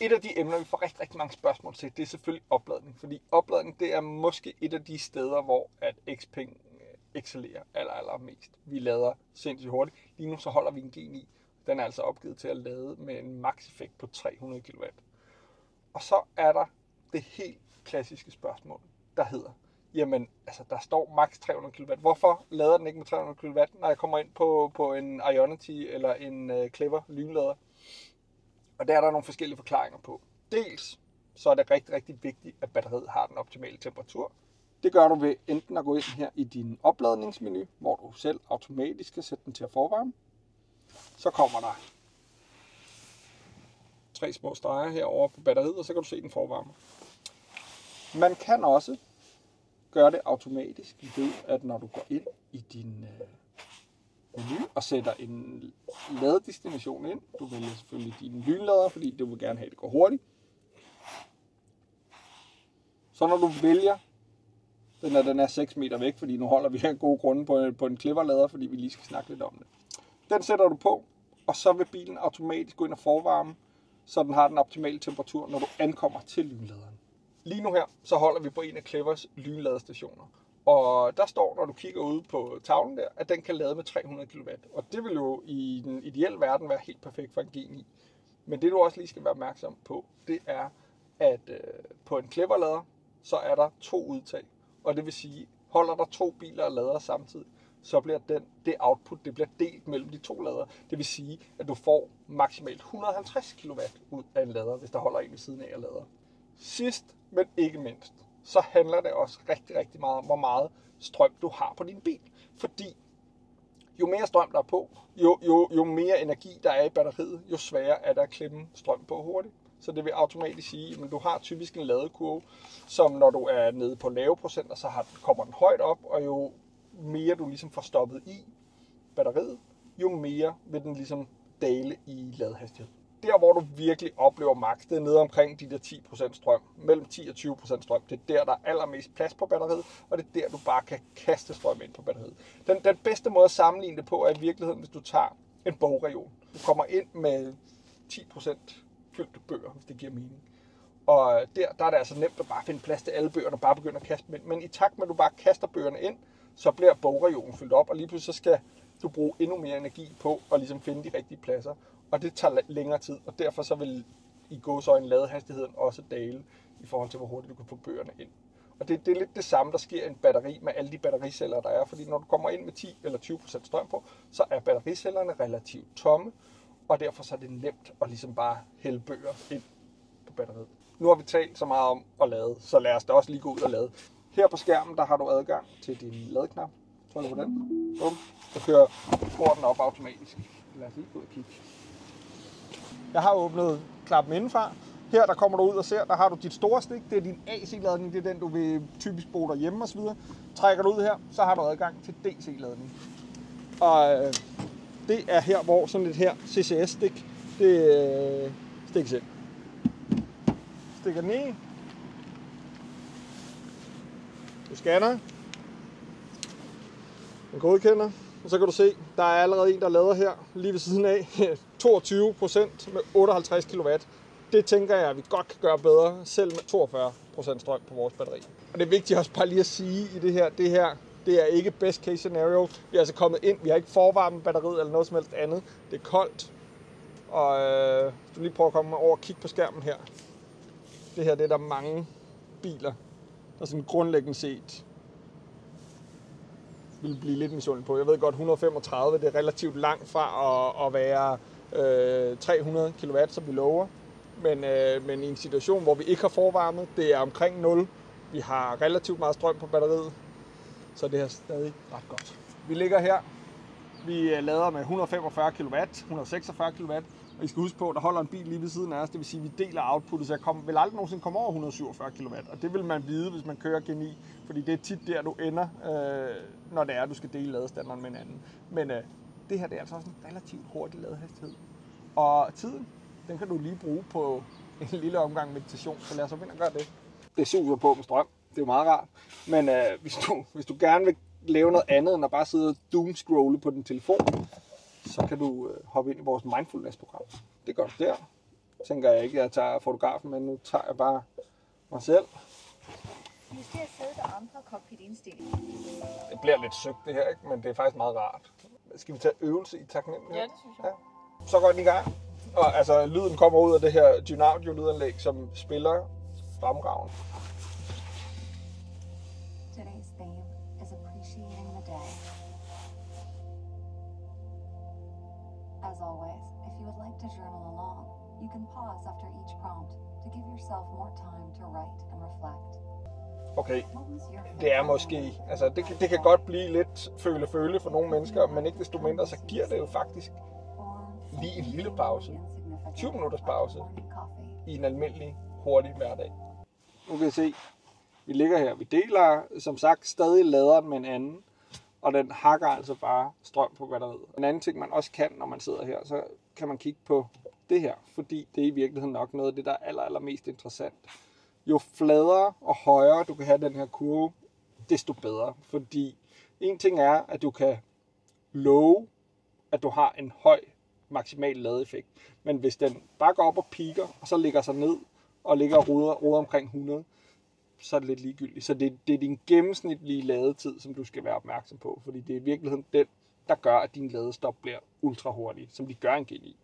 Et af de emner, vi får rigtig mange spørgsmål til, det er selvfølgelig opladning. Fordi opladning, det er måske et af de steder, hvor at Xpeng excellerer allermest. Vi lader sindssygt hurtigt. Lige nu så holder vi en G9. Den er altså opgivet til at lade med en max effekt på 300 kW. Og så er der det helt klassiske spørgsmål, der hedder, jamen, altså der står max 300 kW. Hvorfor lader den ikke med 300 kW, når jeg kommer ind på en Ionity eller en Clever lynlader? Og der er der nogle forskellige forklaringer på. Dels så er det rigtig vigtigt, at batteriet har den optimale temperatur. Det gør du ved enten at gå ind her i din opladningsmenu, hvor du selv automatisk skal sætte den til at forvarme. Så kommer der 3 små streger herovre på batteriet, og så kan du se den forvarmer. Man kan også gøre det automatisk ved, at når du går ind i din menu og sætter en ladedestination ind, du vælger selvfølgelig din lynlader, fordi du vil gerne have, at det går hurtigt. Så når du vælger, den er 6 meter væk, fordi nu holder vi af gode grunde på en Clever-lader, fordi vi lige skal snakke lidt om det. Den sætter du på, og så vil bilen automatisk gå ind og forvarme, så den har den optimale temperatur, når du ankommer til lynladeren. Lige nu her, så holder vi på en af Clevers lynladestationer. Og der står, når du kigger ud på tavlen der, at den kan lade med 300 kW. Og det vil jo i den ideelle verden være helt perfekt for en G9. Men det du også lige skal være opmærksom på, det er, at på en Clever-lader, så er der 2 udtag. Og det vil sige, holder der 2 biler og lader samtidig, så bliver det output, det bliver delt mellem de 2 lader. Det vil sige, at du får maksimalt 150 kW ud af en lader, hvis der holder en ved siden af og lader. Sidst, men ikke mindst, så handler det også rigtig meget om, hvor meget strøm du har på din bil. Fordi jo mere strøm der er på, jo mere energi der er i batteriet, jo sværere er der at klemme strøm på hurtigt. Så det vil automatisk sige, at du har typisk en ladekurve, som når du er nede på lave procenter, så kommer den højt op, og jo mere du ligesom får stoppet i batteriet, jo mere vil den ligesom dale i ladehastighed. Der, hvor du virkelig oplever max, det er nede omkring de der 10% strøm. Mellem 10 og 20% strøm. Det er der er allermest plads på batteriet, og det er der, du bare kan kaste strøm ind på batteriet. Den bedste måde at sammenligne det på er i virkeligheden, hvis du tager en bogreol. Du kommer ind med 10% fyldte bøger, hvis det giver mening. Og der er det altså nemt at bare finde plads til alle bøgerne og bare begynde at kaste dem ind. Men i takt med, at du bare kaster bøgerne ind, så bliver bogreolen fyldt op, og lige pludselig så skal du bruge endnu mere energi på at ligesom finde de rigtige pladser. Og det tager længere tid, og derfor så vil i gåseøjne ladehastigheden også dale i forhold til, hvor hurtigt du kan få bøgerne ind. Og det er lidt det samme, der sker i en batteri med alle de battericeller, der er. Fordi når du kommer ind med 10 eller 20% strøm på, så er battericellerne relativt tomme, og derfor så er det nemt at ligesom bare hælde bøger ind på batteriet. Nu har vi talt så meget om at lade, så lad os da også lige gå ud og lade. Her på skærmen, der har du adgang til din ladeknap. Tryk på den. Bum. Så kører porten op automatisk. Lad os lige gå ud og kigge. Jeg har åbnet klappen indenfra. Her der kommer du ud og ser, der har du dit store stik. Det er din AC-ladning, det er den du vil typisk bruge derhjemme osv. Trækker du ud her, så har du adgang til DC-ladning. Og det er her, hvor sådan et her CCS-stik, det stikkes ind. Stikker den i. Du scanner. Den godkender. Og så kan du se, der er allerede en, der lader her lige ved siden af. 22% med 58 kW. Det tænker jeg, at vi godt kan gøre bedre, selv med 42% strøm på vores batteri. Og det er vigtigt også bare lige at sige i det her, det er ikke best case scenario. Vi er altså kommet ind, vi har ikke forvarmet batteriet eller noget som helst andet. Det er koldt. Og hvis du lige prøver at komme over og kigge på skærmen her. Det her, det er der mange biler, der sådan grundlæggende set vil blive lidt misundelig på. Jeg ved godt, 135, det er relativt langt fra at være 300 kW, som vi lover. Men i en situation, hvor vi ikke har forvarmet, det er omkring 0. Vi har relativt meget strøm på batteriet, så det er stadig ret godt. Vi ligger her. Vi lader med 145 kW, 146 kW. Og I skal huske på, at der holder en bil lige ved siden af os. Det vil sige, at vi deler outputtet, så jeg vil aldrig nogensinde komme over 147 kW. Og det vil man vide, hvis man kører G9. Fordi det er tit der, du ender, når det er, du skal dele ladestandarden med en anden. Men det her det er altså også en relativt hurtig ladehastighed. Og tiden, den kan du lige bruge på en lille omgang meditation. Så lad os ind og gøre det. Det suger på med strøm. Det er jo meget rart. Men hvis du gerne vil lave noget andet, end at bare sidde og doomscrolle på din telefon, så kan du hoppe ind i vores mindfulness-program. Det gør du der. tænker jeg ikke, at jeg tager fotografen, men nu tager jeg bare mig selv. Det bliver lidt søgt det her, ikke? Men det er faktisk meget rart. Skal vi tage øvelse i taknemmelighed? Ja, det synes jeg. Ja. Så går den i gang. Og altså, lyden kommer ud af det her Dynaudio-lydanlæg, som spiller fremragende. Today's theme is appreciating the day. As always, if you would like to journal along, you can pause after each prompt to give yourself more time to write and reflect. Okay, det er måske, altså det kan godt blive lidt føle for nogle mennesker, men ikke desto mindre, så giver det jo faktisk lige en lille pause. 20 minutters pause i en almindelig, hurtig hverdag. Nu kan I se, vi ligger her, vi deler som sagt stadig laderen med en anden, og den hakker altså bare strøm på batteriet. En anden ting, man også kan, når man sidder her, så kan man kigge på det her, fordi det er i virkeligheden nok noget af det, der er allermest interessant. Jo fladere og højere du kan have den her kurve, desto bedre. Fordi en ting er, at du kan love, at du har en høj maksimal ladeeffekt. Men hvis den bare går op og piker, og så ligger sig ned og ligger og ruder omkring 100, så er det lidt ligegyldigt. Så det er din gennemsnitlige ladetid, som du skal være opmærksom på. Fordi det er i virkeligheden den, der gør, at din ladestop bliver ultra hurtig, som de gør en GNI.